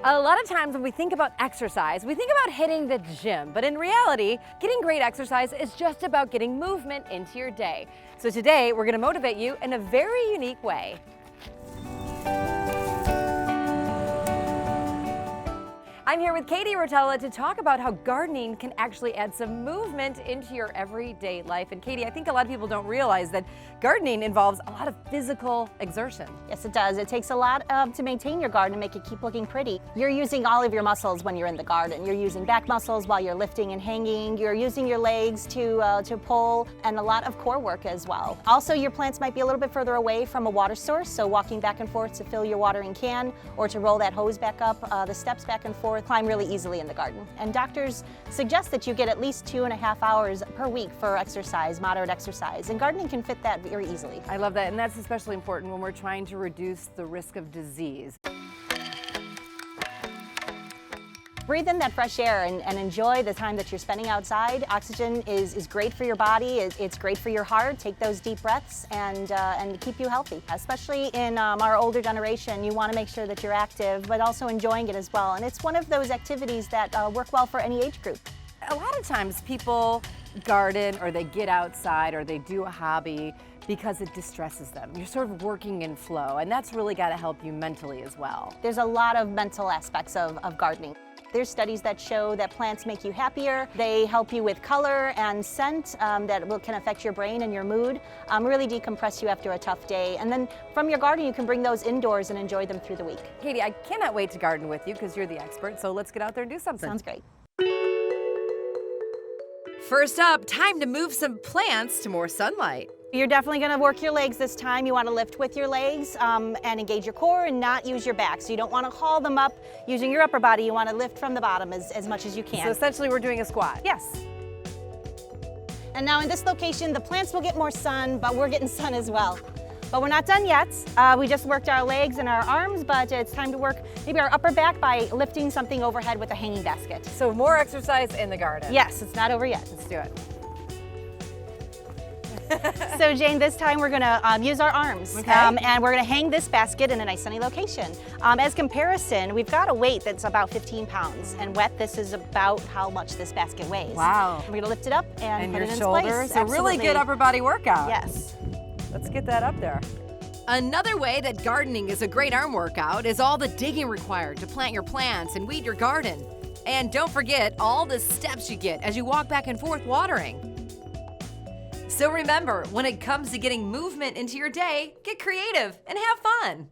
A lot of times when we think about exercise, we think about hitting the gym, but in reality, getting great exercise is just about getting movement into your day. So today, we're going to motivate you in a very unique way. I'm here with Katie Rotella to talk about how gardening can actually add some movement into your everyday life. And Katie, I think a lot of people don't realize that gardening involves a lot of physical exertion. Yes, it does. It takes a lot to maintain your garden and make it keep looking pretty. You're using all of your muscles when you're in the garden. You're using back muscles while you're lifting and hanging. You're using your legs to pull, and a lot of core work as well. Also, your plants might be a little bit further away from a water source, so walking back and forth to fill your watering can or to roll that hose back up the steps back and forth, climb really easily in the garden. And doctors suggest that you get at least 2.5 hours per week for exercise, moderate exercise, and gardening can fit that very easily. I love that, and that's especially important when we're trying to reduce the risk of disease. Breathe in that fresh air and enjoy the time that you're spending outside. Oxygen is great for your body, it's great for your heart. Take those deep breaths and keep you healthy. Especially in our older generation, you want to make sure that you're active, but also enjoying it as well. And it's one of those activities that work well for any age group. A lot of times people garden or they get outside or they do a hobby because it distresses them. You're sort of working in flow, and that's really got to help you mentally as well. There's a lot of mental aspects of gardening. There's studies that show that plants make you happier. They help you with color and scent that can affect your brain and your mood, really decompress you after a tough day. And then from your garden, you can bring those indoors and enjoy them through the week. Katie, I cannot wait to garden with you because you're the expert, so let's get out there and do something. Sounds great. First up, time to move some plants to more sunlight. You're definitely going to work your legs this time. You want to lift with your legs and engage your core and not use your back. So you don't want to haul them up using your upper body. You want to lift from the bottom as much as you can. So essentially we're doing a squat. Yes. And now in this location, the plants will get more sun, but we're getting sun as well. But we're not done yet. We just worked our legs and our arms, but it's time to work maybe our upper back by lifting something overhead with a hanging basket. So more exercise in the garden. Yes, it's not over yet. Let's do it. So Jane, this time we're going to use our arms, okay. And we're going to hang this basket in a nice sunny location. As comparison, we've got a weight that's about 15 pounds, and wet, this is about how much this basket weighs. Wow. We're going to lift it up and put your it in shoulders. place. So really good upper body workout. Yes. Let's get that up there. Another way that gardening is a great arm workout is all the digging required to plant your plants and weed your garden. And don't forget all the steps you get as you walk back and forth watering. So remember, when it comes to getting movement into your day, get creative and have fun.